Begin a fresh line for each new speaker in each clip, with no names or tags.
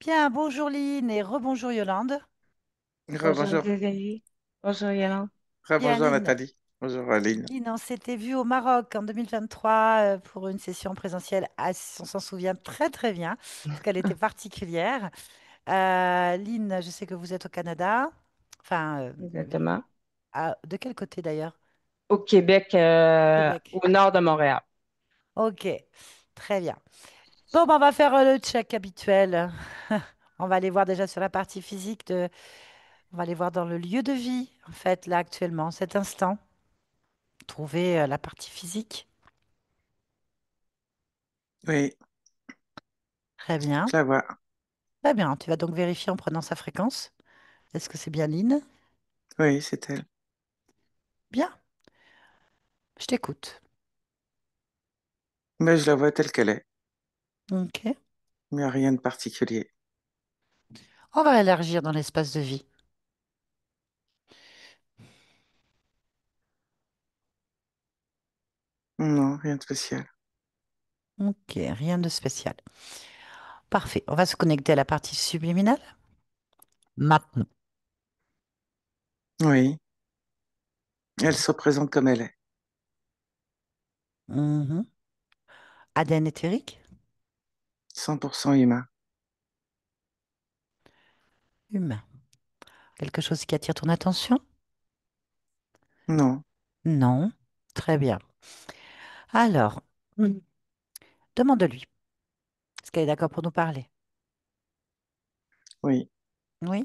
Bien, bonjour Lynn et rebonjour Yolande.
Bonjour
Rebonjour.
Grégory. Bonjour Yolande.
Bien,
Rebonjour
Lynn.
Nathalie. Bonjour Aline.
Lynn, on s'était vu au Maroc en 2023 pour une session présentielle. On s'en souvient très très bien, parce qu'elle était particulière. Lynn, je sais que vous êtes au Canada. Enfin,
Exactement.
de quel côté d'ailleurs?
Au Québec,
Québec.
au nord de Montréal.
Ok, très bien. Bon, ben, on va faire le check habituel. On va aller voir déjà sur la partie physique On va aller voir dans le lieu de vie, en fait, là actuellement, cet instant. Trouver la partie physique.
Oui,
Très bien.
je la vois.
Très bien. Tu vas donc vérifier en prenant sa fréquence. Est-ce que c'est bien Lynn?
Oui, c'est elle.
Bien. Je t'écoute.
Mais je la vois telle qu'elle est.
Ok.
Il n'y a rien de particulier.
On va élargir dans l'espace de vie.
Non, rien de spécial.
Ok, rien de spécial. Parfait. On va se connecter à la partie subliminale. Maintenant.
Oui, elle se représente comme elle est.
Mhm. ADN éthérique?
100% humain.
Humain. Quelque chose qui attire ton attention?
Non,
Non. Très bien. Alors, demande-lui. Est-ce qu'elle est d'accord pour nous parler?
oui,
Oui.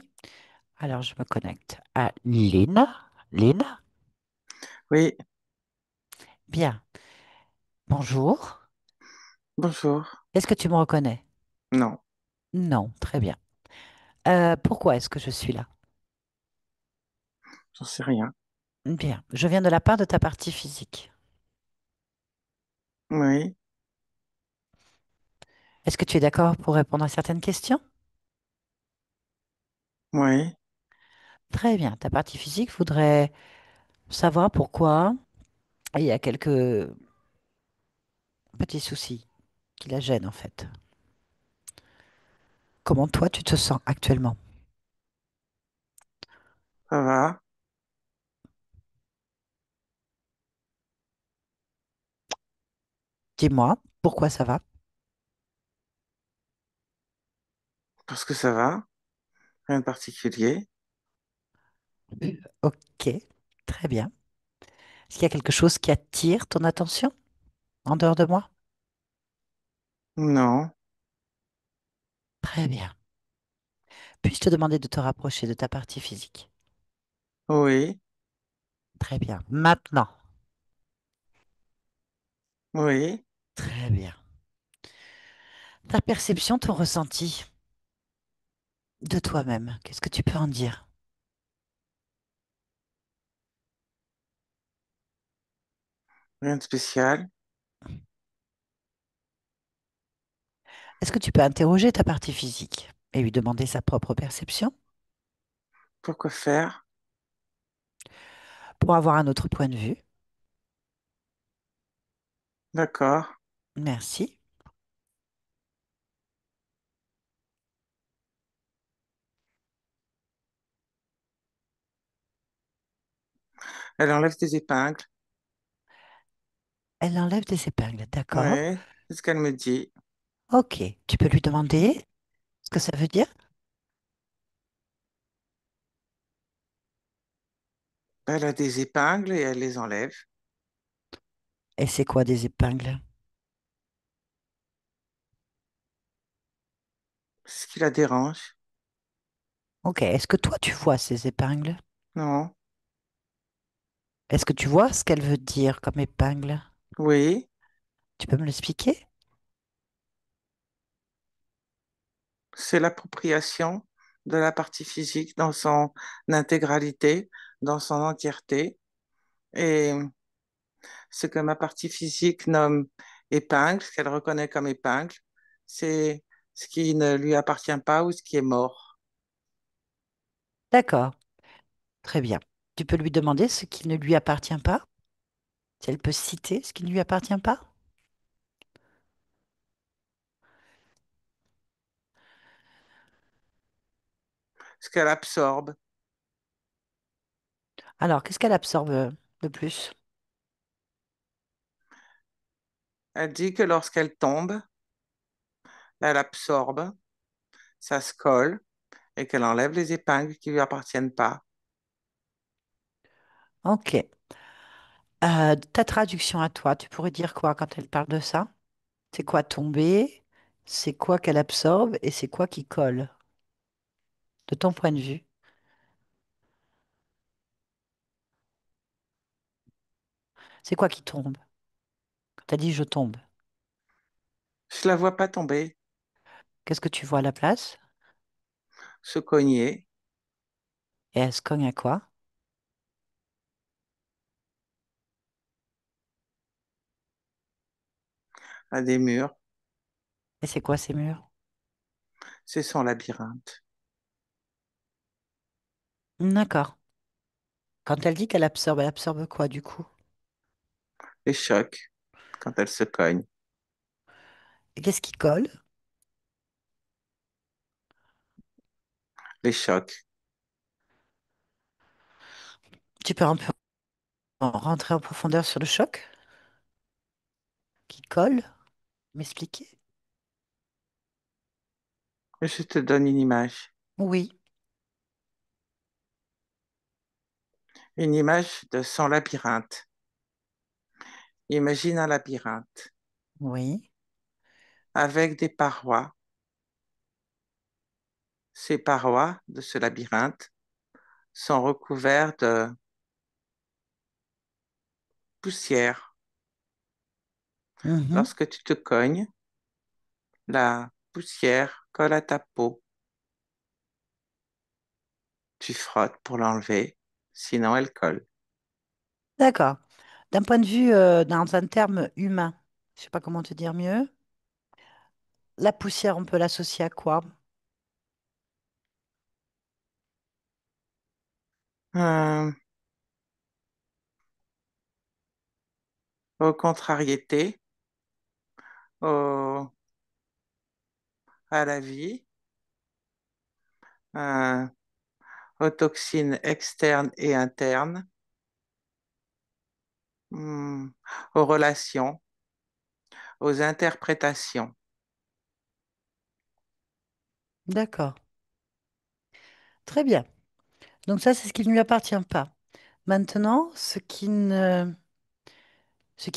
Alors, je me connecte à Lynn. Lynn?
oui,
Bien. Bonjour.
bonjour.
Est-ce que tu me reconnais?
Non,
Non. Très bien. Pourquoi est-ce que je suis là?
j'en sais rien.
Bien. Je viens de la part de ta partie physique.
Oui,
Est-ce que tu es d'accord pour répondre à certaines questions?
oui,
Très bien. Ta partie physique voudrait savoir pourquoi il y a quelques petits soucis qui la gênent en fait. Comment toi tu te sens actuellement?
ça va.
Dis-moi, pourquoi ça va?
Parce que ça va. Rien de particulier.
Ok, très bien. Est-ce qu'il y a quelque chose qui attire ton attention en dehors de moi?
Non,
Très bien. Puis-je te demander de te rapprocher de ta partie physique?
oui,
Très bien. Maintenant.
oui,
Très bien. Ta perception, ton ressenti de toi-même, qu'est-ce que tu peux en dire?
rien de spécial.
Est-ce que tu peux interroger ta partie physique et lui demander sa propre perception
Pourquoi faire?
pour avoir un autre point de vue?
D'accord.
Merci.
Elle enlève des épingles.
Elle enlève des épingles, d'accord.
Oui, c'est ce qu'elle me dit.
Ok, tu peux lui demander ce que ça veut dire?
Elle a des épingles et elle les enlève.
Et c'est quoi des épingles?
C'est ce qui la dérange.
Ok, est-ce que toi tu vois ces épingles?
Non,
Est-ce que tu vois ce qu'elle veut dire comme épingle?
oui.
Tu peux me l'expliquer?
C'est l'appropriation de la partie physique dans son intégralité, dans son entièreté. Et ce que ma partie physique nomme épingle, ce qu'elle reconnaît comme épingle, c'est ce qui ne lui appartient pas ou ce qui est mort.
D'accord, très bien. Tu peux lui demander ce qui ne lui appartient pas? Si elle peut citer ce qui ne lui appartient pas?
ce qu'elle absorbe.
Alors, qu'est-ce qu'elle absorbe de plus?
Elle dit que lorsqu'elle tombe, elle absorbe, ça se colle et qu'elle enlève les épingles qui lui appartiennent pas.
Ok. Ta traduction à toi, tu pourrais dire quoi quand elle parle de ça? C'est quoi tomber? C'est quoi qu'elle absorbe? Et c'est quoi qui colle, de ton point de vue? C'est quoi qui tombe? Quand t'as dit je tombe,
Je la vois pas tomber,
qu'est-ce que tu vois à la place?
se cogner
Et elle se cogne à quoi?
à des murs.
Et c'est quoi ces murs?
C'est son labyrinthe.
D'accord. Quand elle dit qu'elle absorbe, elle absorbe quoi du coup?
Les chocs quand elle se cogne.
Et qu'est-ce qui colle?
Les chocs.
Tu peux un peu rentrer en profondeur sur le choc qui colle? M'expliquer?
Je te donne une image.
Oui,
Une image de son labyrinthe. Imagine un labyrinthe
oui.
avec des parois. Ces parois de ce labyrinthe sont recouvertes de poussière.
Mhm.
Lorsque tu te cognes, la poussière colle à ta peau. Tu frottes pour l'enlever, sinon elle colle.
D'accord. D'un point de vue, dans un terme humain, je sais pas comment te dire mieux, la poussière, on peut l'associer à quoi?
Euh, aux contrariétés, à la vie, euh, aux toxines externes et internes, hmm, aux relations, aux interprétations.
D'accord. Très bien. Donc ça, c'est ce qui ne lui appartient pas. Maintenant, ce qui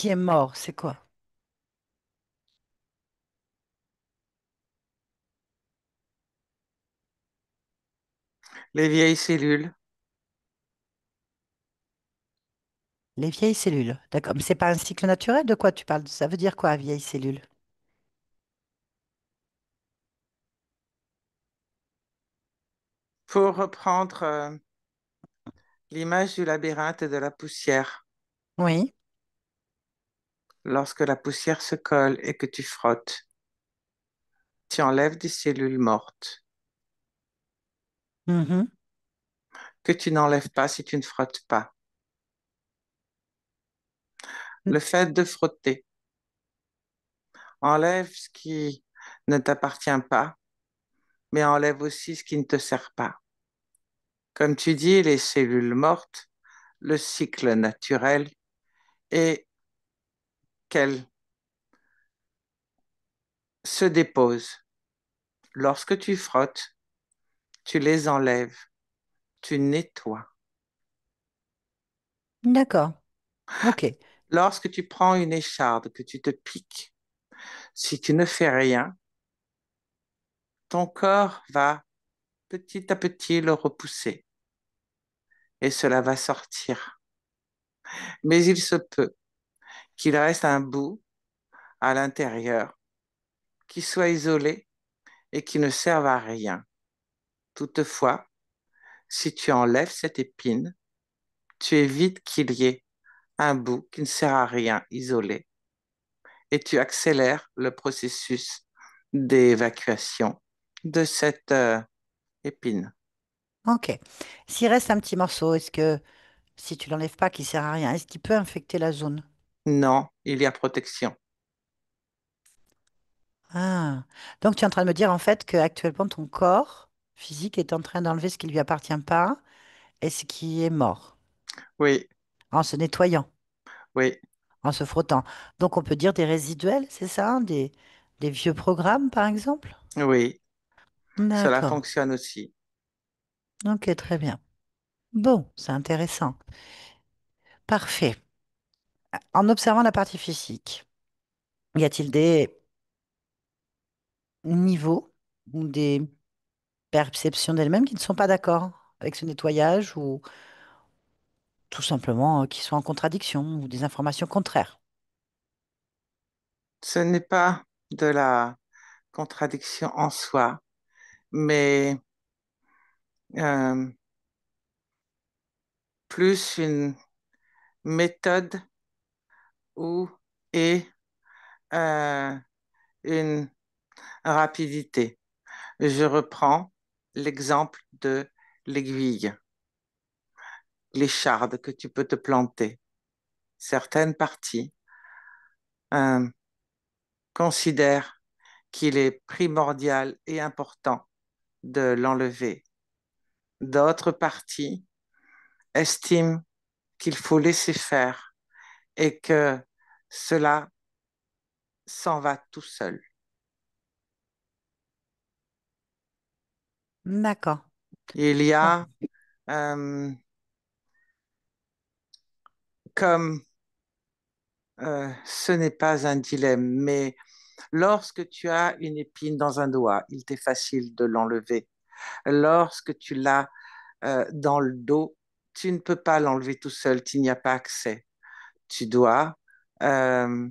est mort, c'est quoi?
Les vieilles cellules,
Les vieilles cellules. D'accord. Mais c'est pas un cycle naturel, de quoi tu parles? Ça veut dire quoi, vieille cellule?
pour reprendre l'image du labyrinthe et de la poussière.
Oui.
Lorsque la poussière se colle et que tu frottes, tu enlèves des cellules mortes
Mhm.
que tu n'enlèves pas si tu ne frottes pas. Le fait de frotter enlève ce qui ne t'appartient pas, mais enlève aussi ce qui ne te sert pas. Comme tu dis, les cellules mortes, le cycle naturel est qu'elles se déposent. Lorsque tu frottes, tu les enlèves, tu nettoies.
D'accord. OK.
Lorsque tu prends une écharde, que tu te piques, si tu ne fais rien, ton corps va petit à petit le repousser et cela va sortir. Mais il se peut qu'il reste un bout à l'intérieur qui soit isolé et qui ne serve à rien. Toutefois, si tu enlèves cette épine, tu évites qu'il y ait un bout qui ne sert à rien isolé et tu accélères le processus d'évacuation de cette épine.
OK. S'il reste un petit morceau, est-ce que si tu l'enlèves pas, qui sert à rien, est-ce qu'il peut infecter la zone?
Non, il y a protection.
Ah. Donc tu es en train de me dire en fait que actuellement ton corps physique est en train d'enlever ce qui lui appartient pas et ce qui est mort,
Oui,
en se nettoyant,
oui,
en se frottant. Donc on peut dire des résiduels, c'est ça? Des vieux programmes, par exemple?
oui, cela
D'accord.
fonctionne aussi.
Ok, très bien. Bon, c'est intéressant. Parfait. En observant la partie physique, y a-t-il des niveaux ou des perceptions d'elle-même qui ne sont pas d'accord avec ce nettoyage ou tout simplement qui sont en contradiction ou des informations contraires?
Ce n'est pas de la contradiction en soi, mais euh, plus une méthode ou et euh, une rapidité. Je reprends l'exemple de l'aiguille, l'écharde que tu peux te planter. Certaines parties euh, considèrent qu'il est primordial et important de l'enlever. D'autres parties estiment qu'il faut laisser faire et que cela s'en va tout seul.
D'accord.
Il y
Bon.
a, comme ce n'est pas un dilemme, mais lorsque tu as une épine dans un doigt, il t'est facile de l'enlever. Lorsque tu l'as dans le dos, tu ne peux pas l'enlever tout seul, tu n'y as pas accès. Tu dois euh,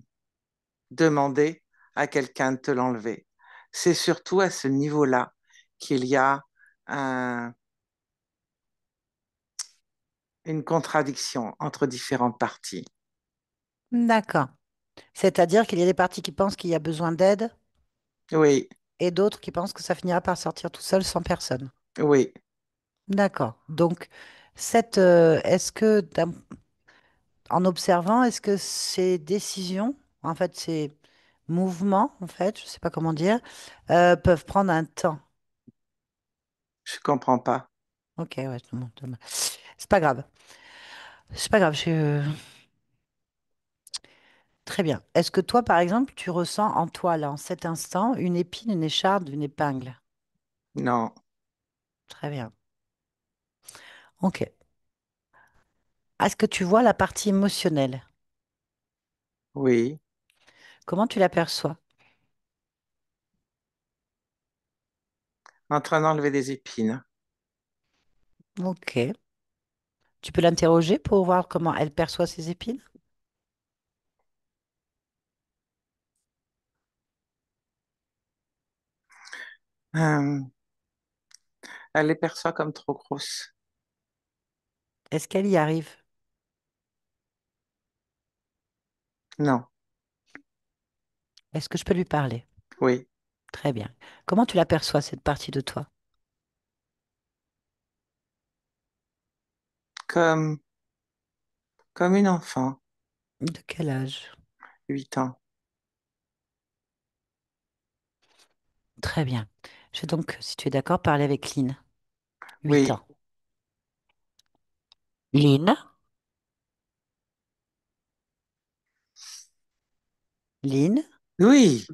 demander à quelqu'un de te l'enlever. C'est surtout à ce niveau-là qu'il y a un- une contradiction entre différentes parties.
D'accord. C'est-à-dire qu'il y a des parties qui pensent qu'il y a besoin d'aide
Oui,
et d'autres qui pensent que ça finira par sortir tout seul sans personne.
oui.
D'accord. Donc, est-ce que, en observant, est-ce que ces décisions, en fait, ces mouvements, en fait, je ne sais pas comment dire, peuvent prendre un temps?
Je comprends pas.
Ok, ouais, c'est pas grave. C'est pas grave. Très bien. Est-ce que toi, par exemple, tu ressens en toi, là, en cet instant, une épine, une écharde, une épingle?
Non,
Très bien. Ok. Est-ce que tu vois la partie émotionnelle?
oui.
Comment tu l'aperçois?
En train d'enlever des épines.
Ok. Tu peux l'interroger pour voir comment elle perçoit ses épines?
Euh, elle les perçoit comme trop grosses.
Est-ce qu'elle y arrive?
Non,
Est-ce que je peux lui parler?
oui.
Très bien. Comment tu l'aperçois, cette partie de toi?
Comme, comme une enfant,
De quel âge?
8 ans.
Très bien. Je vais donc, si tu es d'accord, parler avec Lynn. 8 ans.
Oui,
Lynn? Lynn,
oui.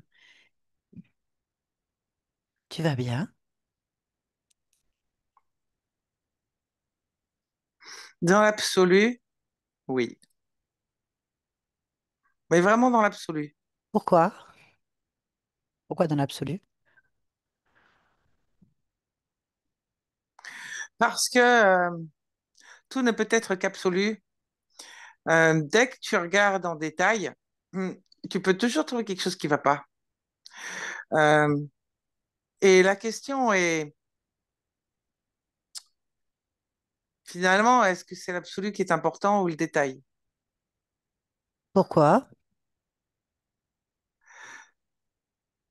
tu vas bien?
Dans l'absolu, oui. Mais vraiment dans l'absolu.
Pourquoi? Pourquoi dans l'absolu?
Parce que tout ne peut être qu'absolu. Dès que tu regardes en détail, hmm, tu peux toujours trouver quelque chose qui ne va pas. Euh, et la question est, finalement, est-ce que c'est l'absolu qui est important ou le détail?
Pourquoi?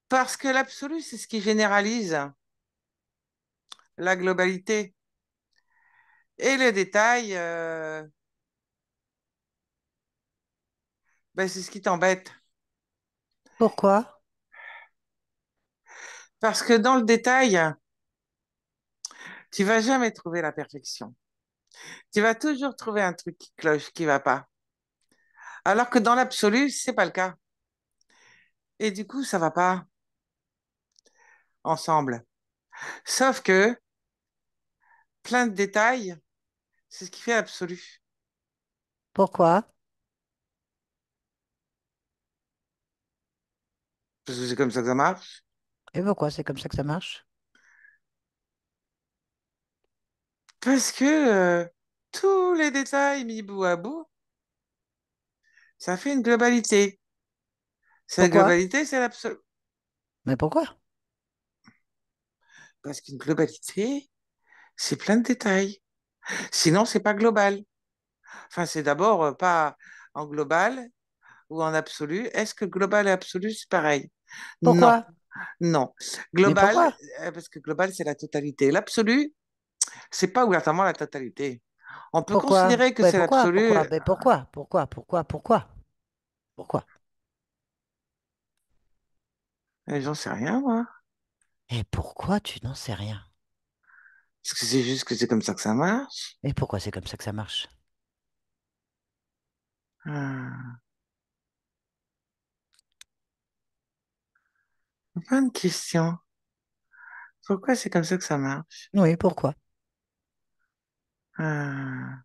Parce que l'absolu, c'est ce qui généralise la globalité. Et le détail, ben, c'est ce qui t'embête.
Pourquoi?
Parce que dans le détail, Tu vas jamais trouver la perfection. Tu vas toujours trouver un truc qui cloche, qui va pas. Alors que dans l'absolu, c'est pas le cas. Et du coup, ça va pas ensemble. Sauf que plein de détails, c'est ce qui fait l'absolu.
Pourquoi?
Parce que c'est comme ça que ça marche.
Et pourquoi c'est comme ça que ça marche?
Parce que tous les détails mis bout à bout, ça fait une globalité. Cette
Pourquoi?
globalité, c'est l'absolu.
Mais pourquoi?
Parce qu'une globalité, c'est plein de détails. Sinon, c'est pas global. Enfin, c'est d'abord pas en global ou en absolu. Est-ce que global et absolu, c'est pareil? Non,
Pourquoi?
non.
Mais
Global,
pourquoi?
parce que global, c'est la totalité. L'absolu, c'est pas ouvertement la totalité. On peut
Pourquoi?
considérer que
Ouais,
c'est
pourquoi?
l'absolu.
Pourquoi? Mais pourquoi? Pourquoi? Pourquoi? Pourquoi? Pourquoi?
J'en sais rien, moi.
Et pourquoi tu n'en sais rien?
Parce que c'est juste que c'est comme ça que ça marche.
Et pourquoi c'est comme ça que ça marche?
Ah, bonne question. Pourquoi c'est comme ça que ça marche?
Oui, pourquoi?
Ah.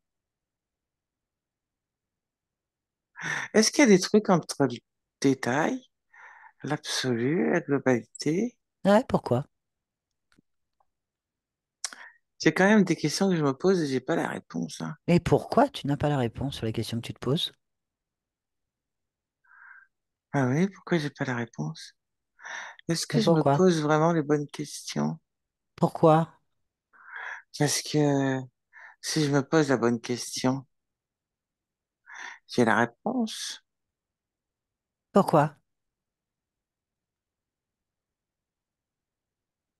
Est-ce qu'il y a des trucs entre le détail, l'absolu, la globalité?
Ouais, pourquoi?
C'est quand même des questions que je me pose et j'ai pas la réponse, hein.
Et pourquoi tu n'as pas la réponse sur les questions que tu te poses?
Ah oui, pourquoi j'ai pas la réponse? Est-ce que
Mais
je me
pourquoi?
pose vraiment les bonnes questions?
Pourquoi?
Parce que si je me pose la bonne question, j'ai la réponse.
Pourquoi?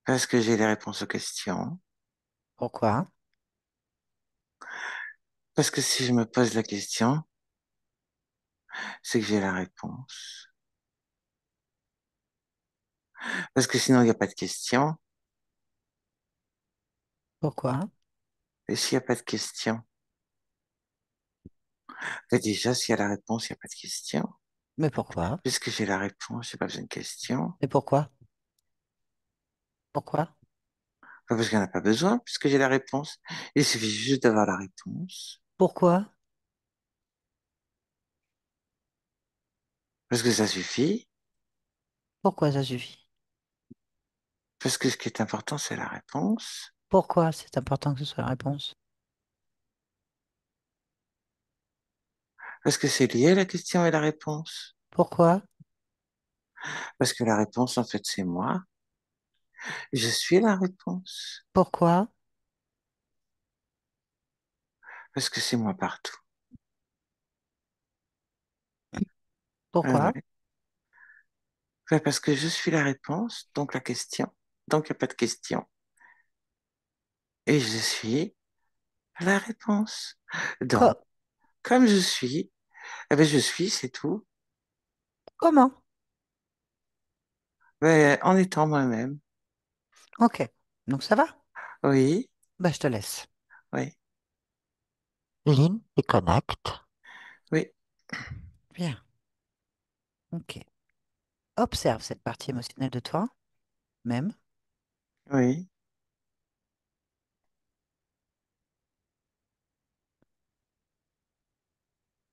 Parce que j'ai les réponses aux questions.
Pourquoi?
Parce que si je me pose la question, c'est que j'ai la réponse. Parce que sinon, il n'y a pas de question.
Pourquoi?
Et s'il n'y a pas de question, ben déjà, s'il y a la réponse, il n'y a pas de question.
Mais pourquoi?
Puisque j'ai la réponse, j'ai pas besoin de question.
Et pourquoi? Pourquoi?
Pas parce qu'il n'y en a pas besoin, puisque j'ai la réponse. Il suffit juste d'avoir la réponse.
Pourquoi?
Parce que ça suffit.
Pourquoi ça suffit?
Parce que ce qui est important, c'est la réponse.
Pourquoi c'est important que ce soit la réponse?
Parce que c'est lié la question et la réponse.
Pourquoi?
Parce que la réponse, en fait, c'est moi. Je suis la réponse.
Pourquoi?
Parce que c'est moi partout. Ah
Pourquoi?
ouais. Ouais, parce que je suis la réponse, donc la question. Donc il n'y a pas de question. Et je suis la réponse. Donc,
Co-
comme je suis, eh ben je suis, c'est tout.
Comment?
Ben, en étant moi-même.
Ok. Donc ça va?
Oui,
Bah, je te laisse.
oui,
Lynn, déconnecte.
oui,
Bien. Ok. Observe cette partie émotionnelle de toi, même.
oui.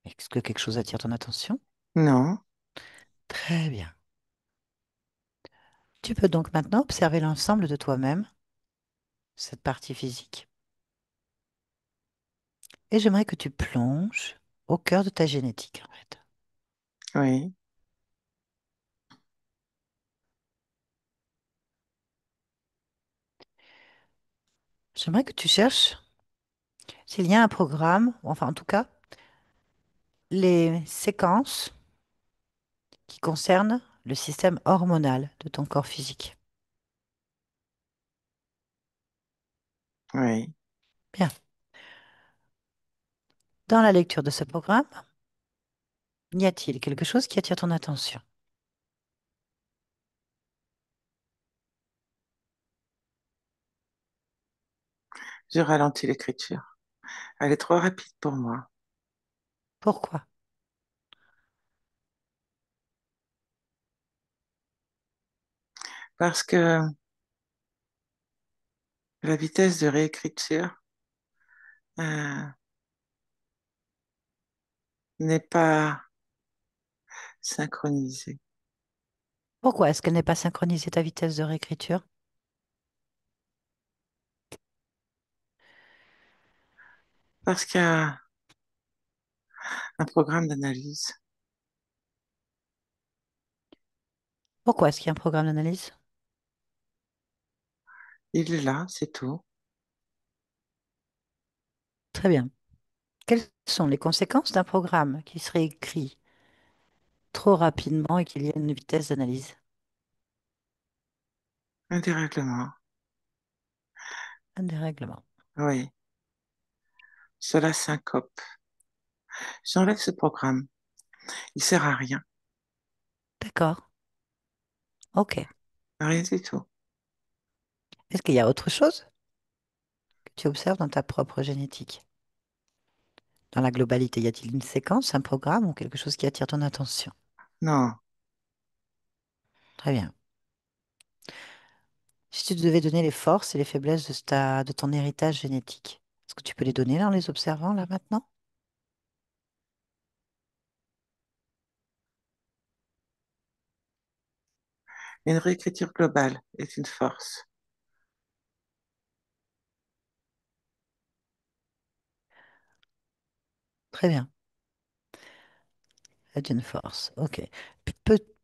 Est-ce que quelque chose attire ton attention?
Non,
Très bien. Tu peux donc maintenant observer l'ensemble de toi-même, cette partie physique. Et j'aimerais que tu plonges au cœur de ta génétique, en fait.
oui,
J'aimerais que tu cherches s'il y a un programme, ou enfin en tout cas, les séquences qui concernent le système hormonal de ton corps physique.
oui.
Bien. Dans la lecture de ce programme, y a-t-il quelque chose qui attire ton attention?
Je ralentis l'écriture. Elle est trop rapide pour moi.
Pourquoi?
Parce que la vitesse de réécriture euh, n'est pas synchronisée.
Pourquoi est-ce qu'elle n'est pas synchronisée ta vitesse de réécriture?
Parce qu'il y a un programme d'analyse.
Pourquoi est-ce qu'il y a un programme d'analyse?
Il est là, c'est tout.
Très bien. Quelles sont les conséquences d'un programme qui serait écrit trop rapidement et qu'il y ait une vitesse d'analyse?
Un dérèglement.
Un dérèglement.
Oui, cela syncope. J'enlève ce programme. Il sert à rien.
D'accord. Ok.
Rien du tout.
Est-ce qu'il y a autre chose que tu observes dans ta propre génétique? Dans la globalité, y a-t-il une séquence, un programme ou quelque chose qui attire ton attention?
Non.
Très bien. Si tu devais donner les forces et les faiblesses de ton héritage génétique, est-ce que tu peux les donner là, en les observant là maintenant?
Une réécriture globale est une force.
Très bien. C'est une force. Ok.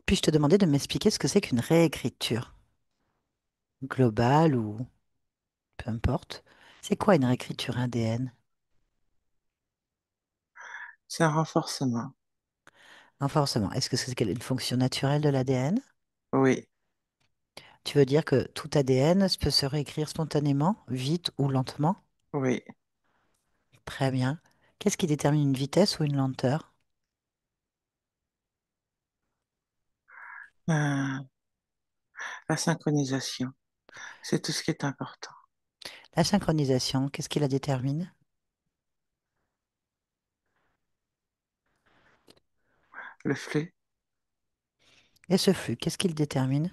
Puis-je te demander de m'expliquer ce que c'est qu'une réécriture globale ou peu importe? C'est quoi une réécriture ADN?
C'est un renforcement.
Non, forcément. Est-ce que c'est une fonction naturelle de l'ADN?
Oui,
Tu veux dire que tout ADN peut se réécrire spontanément, vite ou lentement?
oui.
Très bien. Qu'est-ce qui détermine une vitesse ou une lenteur?
Euh, la synchronisation, c'est tout ce qui est important.
La synchronisation, qu'est-ce qui la détermine?
Le flux,
Et ce flux, qu'est-ce qui le détermine?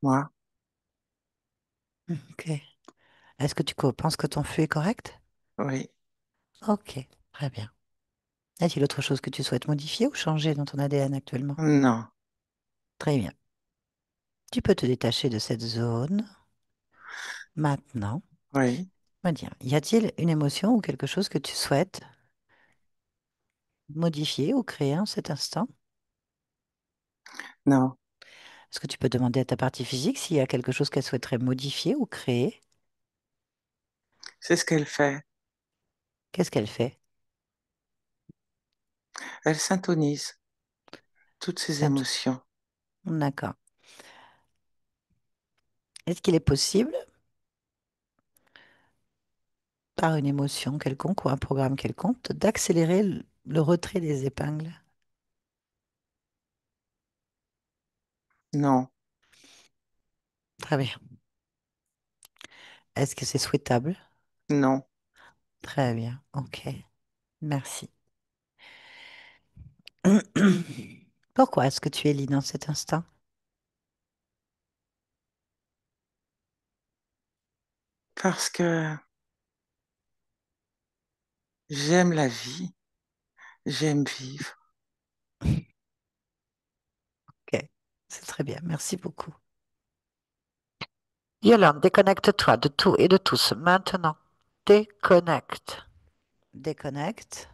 moi,
Ok. Est-ce que tu penses que ton flux est correct?
oui.
Ok, très bien. Y a-t-il autre chose que tu souhaites modifier ou changer dans ton ADN actuellement?
Non,
Très bien. Tu peux te détacher de cette zone maintenant.
oui.
Me dire, y a-t-il une émotion ou quelque chose que tu souhaites modifier ou créer en cet instant?
Non,
Est-ce que tu peux demander à ta partie physique s'il y a quelque chose qu'elle souhaiterait modifier ou créer?
c'est ce qu'elle fait.
Qu'est-ce qu'elle fait?
Elle syntonise toutes ses
Sainte-
émotions.
D'accord. Est-ce qu'il est possible, par une émotion quelconque ou un programme quelconque, d'accélérer le retrait des épingles?
Non,
Très bien. Est-ce que c'est souhaitable?
non,
Très bien. Ok. Merci. Pourquoi est-ce que tu es libre dans cet instant?
parce que j'aime la vie, j'aime vivre.
Ok. C'est très bien. Merci beaucoup. Yolande, déconnecte-toi de tout et de tous maintenant. Déconnecte. Déconnecte.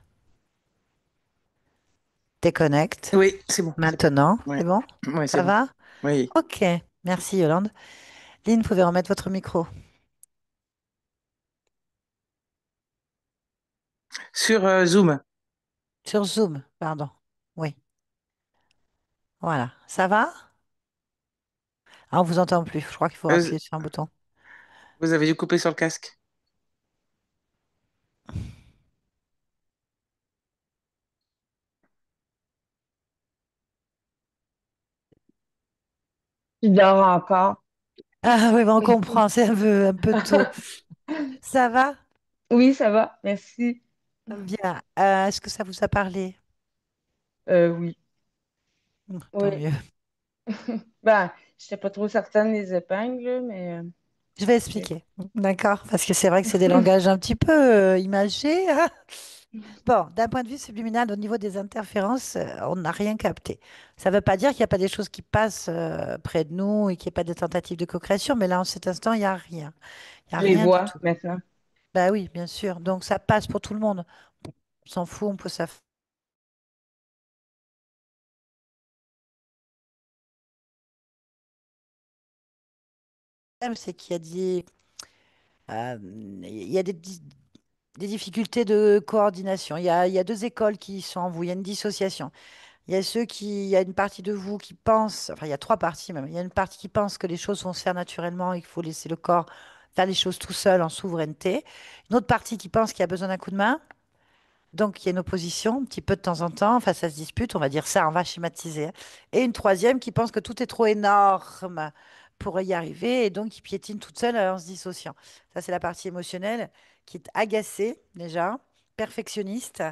Déconnecte.
Oui, c'est bon, c'est bon.
Maintenant,
Oui,
c'est bon?
oui, c'est
Ça
bon.
va?
Oui.
Ok. Merci Yolande. Lynn, vous pouvez remettre votre micro.
Sur Zoom.
Sur Zoom, pardon. Oui. Voilà. Ça va? Ah, on vous entend plus. Je crois qu'il faut
Euh,
appuyer sur un bouton.
vous avez dû couper sur le casque.
Je dors encore.
Ah oui, ben, on comprend, c'est un peu tôt. Ça va?
Oui, ça va, merci.
Bien. Est-ce que ça vous a parlé?
Oui,
Tant
oui.
mieux.
Ben, je n'étais pas trop certaine des épingles, là, mais
Je vais
c'est-
expliquer. D'accord? Parce que c'est vrai que c'est des langages un petit peu imagés, hein. Bon, d'un point de vue subliminal, au niveau des interférences, on n'a rien capté. Ça ne veut pas dire qu'il n'y a pas des choses qui passent près de nous et qu'il n'y a pas de tentatives de co-création, mais là, en cet instant, il n'y a rien. Il n'y a
je les
rien du
vois
tout.
maintenant.
Bah oui, bien sûr. Donc, ça passe pour tout le monde. On s'en fout, on peut s'aff... C'est qu'il y a il y a des difficultés de coordination. Il y a deux écoles qui sont en vous. Il y a une dissociation. Il y a une partie de vous qui pense, enfin, il y a trois parties même. Il y a une partie qui pense que les choses vont se faire naturellement et qu'il faut laisser le corps faire les choses tout seul en souveraineté. Une autre partie qui pense qu'il y a besoin d'un coup de main. Donc, il y a une opposition, un petit peu de temps en temps. Enfin, ça se dispute, on va dire ça, on va schématiser, hein. Et une troisième qui pense que tout est trop énorme pour y arriver et donc qui piétine toute seule en se dissociant. Ça, c'est la partie émotionnelle qui est agacée déjà, perfectionniste,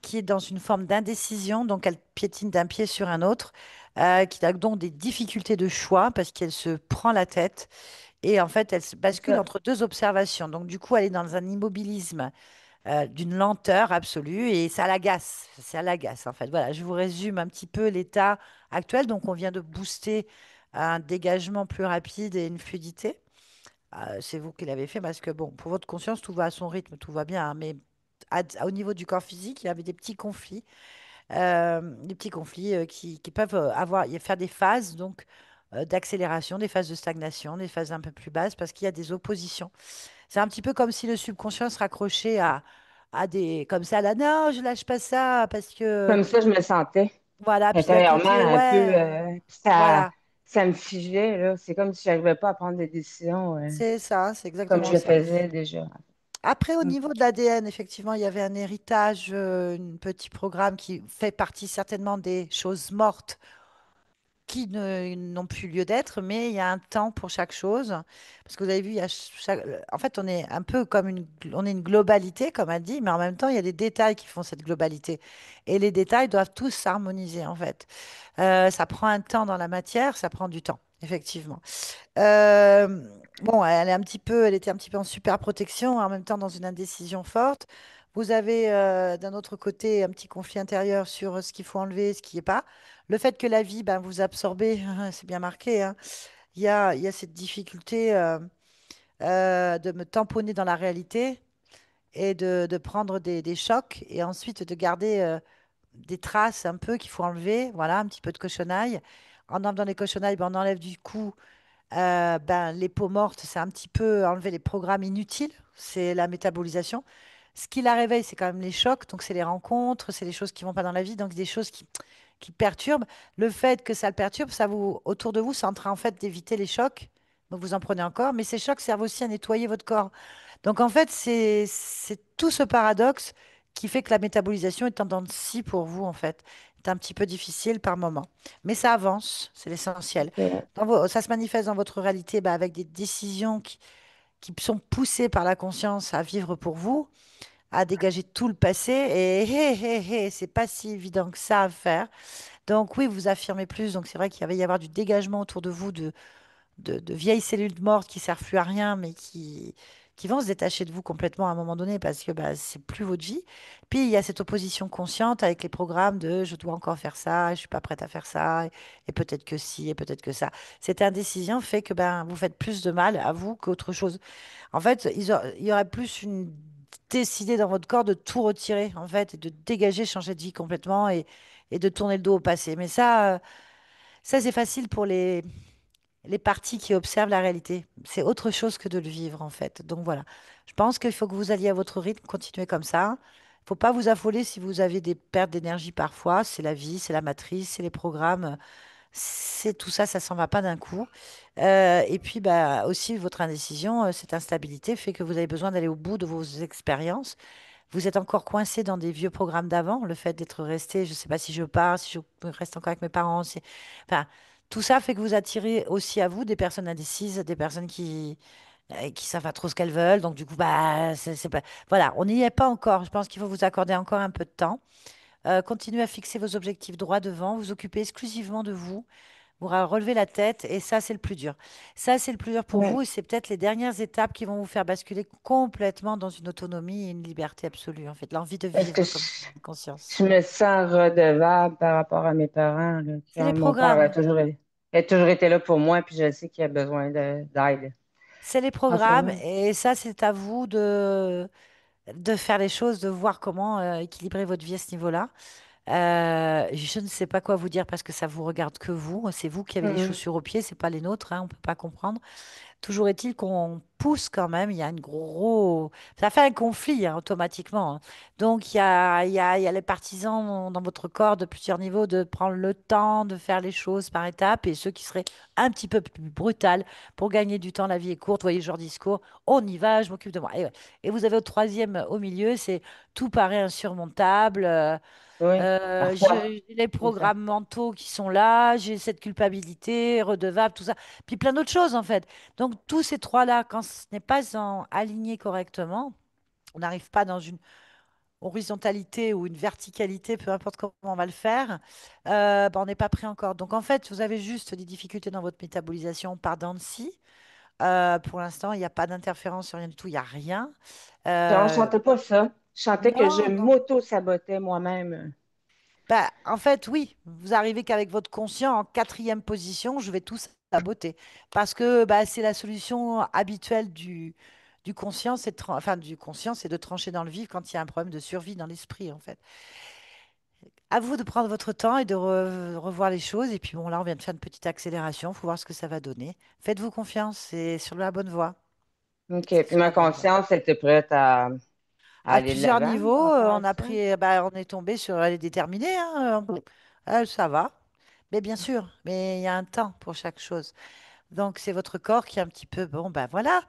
qui est dans une forme d'indécision, donc elle piétine d'un pied sur un autre, qui a donc des difficultés de choix parce qu'elle se prend la tête et en fait elle se
C'est
bascule
ça.
entre deux observations. Donc du coup elle est dans un immobilisme d'une lenteur absolue et ça l'agace en fait. Voilà, je vous résume un petit peu l'état actuel. Donc on vient de booster un dégagement plus rapide et une fluidité. C'est vous qui l'avez fait parce que, bon, pour votre conscience, tout va à son rythme, tout va bien, hein, mais au niveau du corps physique, il y avait des petits conflits qui peuvent faire des phases donc d'accélération, des phases de stagnation, des phases un peu plus basses parce qu'il y a des oppositions. C'est un petit peu comme si le subconscient se raccrochait à des, comme ça, là, non, je lâche pas ça parce que,
Comme ça, je me sentais
voilà, puis d'un
intérieurement
côté,
un peu.
ouais, voilà,
Ça me figeait, là. C'est comme si j'arrivais pas à prendre des décisions
c'est ça, c'est
comme je
exactement
le
ça.
faisais déjà.
Après, au
Mm.
niveau de l'ADN, effectivement, il y avait un héritage, un petit programme qui fait partie certainement des choses mortes n'ont plus lieu d'être, mais il y a un temps pour chaque chose. Parce que vous avez vu, en fait, on est un peu comme on est une globalité, comme elle dit, mais en même temps, il y a des détails qui font cette globalité. Et les détails doivent tous s'harmoniser, en fait. Ça prend un temps dans la matière, ça prend du temps, effectivement. Euh, bon, elle était un petit peu en super protection, en même temps dans une indécision forte. Vous avez d'un autre côté un petit conflit intérieur sur ce qu'il faut enlever, ce qui n'est pas. Le fait que la vie, ben, vous absorbez, c'est bien marqué, hein. Il y a cette difficulté de me tamponner dans la réalité et de prendre des chocs et ensuite de garder des traces un peu qu'il faut enlever. Voilà, un petit peu de cochonaille. En enlevant les cochonailles, ben, on enlève du coup ben, les peaux mortes, c'est un petit peu enlever les programmes inutiles, c'est la métabolisation. Ce qui la réveille, c'est quand même les chocs, donc c'est les rencontres, c'est les choses qui vont pas dans la vie, donc des choses qui perturbent. Le fait que ça le perturbe, ça vous, autour de vous, c'est en train en fait d'éviter les chocs, donc vous en prenez encore, mais ces chocs servent aussi à nettoyer votre corps. Donc en fait, c'est tout ce paradoxe qui fait que la métabolisation est en dents de scie pour vous, en fait. C'est un petit peu difficile par moment. Mais ça avance, c'est l'essentiel.
Ok.
Ça se manifeste dans votre réalité bah, avec des décisions qui sont poussées par la conscience à vivre pour vous, à dégager tout le passé. Et c'est pas si évident que ça à faire. Donc oui, vous affirmez plus. Donc c'est vrai qu'il va y avoir du dégagement autour de vous de vieilles cellules mortes qui servent plus à rien, mais qui vont se détacher de vous complètement à un moment donné parce que bah, c'est plus votre vie. Puis il y a cette opposition consciente avec les programmes de je dois encore faire ça, je suis pas prête à faire ça, et peut-être que si, et peut-être que ça. Cette indécision fait que ben, vous faites plus de mal à vous qu'autre chose. En fait, il y aurait plus une décidé dans votre corps de tout retirer, en fait, et de dégager, changer de vie complètement et de tourner le dos au passé. Mais ça c'est facile pour les parties qui observent la réalité. C'est autre chose que de le vivre, en fait. Donc voilà. Je pense qu'il faut que vous alliez à votre rythme, continuez comme ça. Il ne faut pas vous affoler si vous avez des pertes d'énergie parfois. C'est la vie, c'est la matrice, c'est les programmes. C'est tout ça, ça s'en va pas d'un coup. Et puis bah, aussi, votre indécision, cette instabilité fait que vous avez besoin d'aller au bout de vos expériences. Vous êtes encore coincé dans des vieux programmes d'avant, le fait d'être resté, je ne sais pas si je pars, si je reste encore avec mes parents. Enfin, Tout ça fait que vous attirez aussi à vous des personnes indécises, des personnes qui savent pas trop ce qu'elles veulent. Donc, du coup, bah, c'est pas... Voilà, on n'y est pas encore. Je pense qu'il faut vous accorder encore un peu de temps. Continuez à fixer vos objectifs droit devant, vous occupez exclusivement de vous, vous relevez la tête, et ça, c'est le plus dur. Ça, c'est le plus dur pour
Ouais.
vous, et c'est peut-être les dernières étapes qui vont vous faire basculer complètement dans une autonomie et une liberté absolue, en fait, l'envie de
Parce que
vivre comme une conscience.
je me sens redevable par rapport à mes parents, là.
C'est les
Mon père
programmes.
a toujours été là pour moi, puis je sais qu'il a besoin d'aide
C'est les
en ce
programmes,
moment.
et ça, c'est à vous de faire les choses, de voir comment équilibrer votre vie à ce niveau-là. Je ne sais pas quoi vous dire parce que ça vous regarde que vous. C'est vous qui avez les
Mhm.
chaussures aux pieds, c'est pas les nôtres, hein, on peut pas comprendre. Toujours est-il qu'on pousse quand même. Il y a une gros, ça fait un conflit hein, automatiquement. Hein. Donc il y a les partisans dans votre corps de plusieurs niveaux de prendre le temps de faire les choses par étapes et ceux qui seraient un petit peu plus brutales pour gagner du temps. La vie est courte. Vous voyez, genre discours, on y va, je m'occupe de moi. Et, ouais. Et vous avez au troisième au milieu, c'est tout paraît insurmontable.
Oui, parfois,
J'ai les
c'est ça.
programmes mentaux qui sont là, j'ai cette culpabilité, redevable, tout ça, puis plein d'autres choses en fait. Donc tous ces trois-là, quand ce n'est pas aligné correctement, on n'arrive pas dans une horizontalité ou une verticalité, peu importe comment on va le faire, ben, on n'est pas prêt encore. Donc en fait, vous avez juste des difficultés dans votre métabolisation par dents de scie. Pour l'instant, il n'y a pas d'interférence sur rien du tout, il n'y a rien.
Genre, je
Euh,
chantais pas ça. Je chantais que je
non, non.
m'auto-sabotais moi-même.
Bah, en fait, oui, vous arrivez qu'avec votre conscient en quatrième position, je vais tout saboter. Parce que bah, c'est la solution habituelle du conscient, enfin, du conscient, c'est de trancher dans le vif quand il y a un problème de survie dans l'esprit, en fait. À vous de prendre votre temps et de revoir les choses. Et puis bon, là, on vient de faire une petite accélération. Il faut voir ce que ça va donner. Faites-vous confiance, c'est sur la bonne voie.
OK.
C'est
Puis
sur
ma
la bonne voie.
conscience était prête à
À
aller de
plusieurs
l'avant par
niveaux,
rapport à
on a
ça.
pris, bah, on est tombé sur elle est déterminée, hein, ça va. Mais bien sûr, mais il y a un temps pour chaque chose. Donc c'est votre corps qui est un petit peu, bon, ben voilà,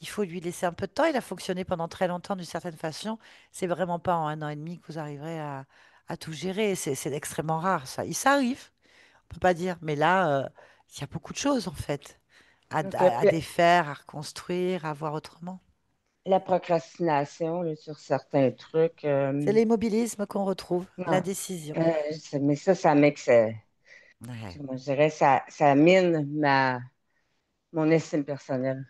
il faut lui laisser un peu de temps. Il a fonctionné pendant très longtemps d'une certaine façon. C'est vraiment pas en 1 an et demi que vous arriverez à tout gérer. C'est extrêmement rare, ça. Ça arrive, on peut pas dire. Mais là, il y a beaucoup de choses, en fait,
OK.
à
Puis
défaire, à reconstruire, à voir autrement.
la procrastination là, sur certains trucs.
C'est l'immobilisme qu'on retrouve,
Non.
l'indécision.
Mais ça
Ouais.
comment je dirais, ça mine mon estime personnelle.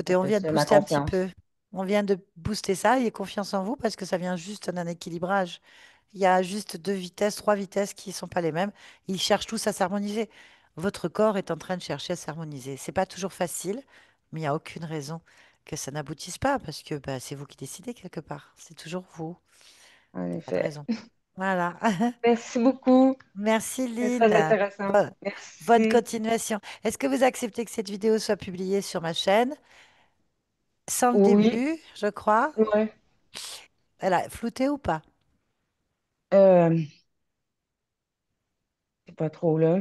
Ça
Écoutez, on
fait
vient de
ça, ma
booster un petit
confiance.
peu. On vient de booster ça. Ayez confiance en vous parce que ça vient juste d'un équilibrage. Il y a juste deux vitesses, trois vitesses qui ne sont pas les mêmes. Ils cherchent tous à s'harmoniser. Votre corps est en train de chercher à s'harmoniser. C'est pas toujours facile, mais il n'y a aucune raison que ça n'aboutisse pas parce que bah, c'est vous qui décidez quelque part. C'est toujours vous.
En
Pas de
effet.
raison. Voilà.
Merci beaucoup.
Merci
C'est très
Lynn.
intéressant.
Bo- Bonne
Merci.
continuation. Est-ce que vous acceptez que cette vidéo soit publiée sur ma chaîne sans le
Oui.
début, je crois?
Ouais.
Elle a flouté ou pas?
Euh, c'est pas trop là.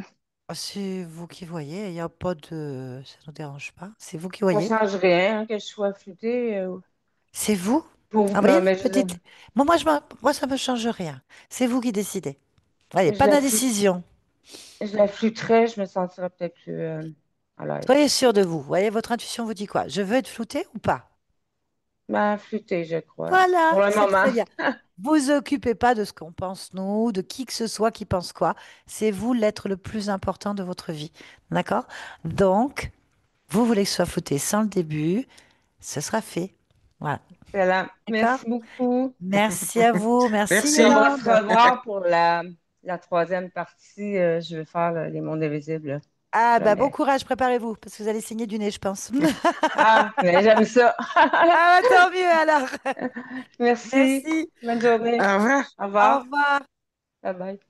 Ah, c'est vous qui voyez, il n'y a pas de... Ça ne nous dérange pas. C'est vous qui
Ça
voyez.
change rien hein, que je sois floutée.
C'est vous.
Pour,
Ah, vous
non,
voyez,
mais
petite... Moi, ça ne me change rien. C'est vous qui décidez. Voyez,
je
pas
la
d'indécision.
je la flouterais, je me sentirais peut-être plus à
Soyez
l'aise.
sûr de vous. Voyez, votre intuition vous dit quoi? Je veux être flouté ou pas?
Ben, floutée, je crois.
Voilà,
Pour le
c'est
moment.
très bien. Vous occupez pas de ce qu'on pense nous, de qui que ce soit qui pense quoi. C'est vous l'être le plus important de votre vie. D'accord? Donc, vous voulez que ce soit flouté sans le début, ce sera fait. Voilà.
Excellent.
D'accord?
Merci beaucoup.
Merci à vous. Merci
Puis on
Merci.
va se
Yolande.
revoir pour la troisième partie. Je vais faire les mondes invisibles.
Ah, bah, bon
Jamais.
courage, préparez-vous, parce que vous allez saigner du nez, je pense.
Ah, mais j'aime ça.
Ah, bah, tant mieux alors.
Merci.
Merci.
Bonne journée.
Au revoir.
Au
Au
revoir.
revoir.
Bye bye.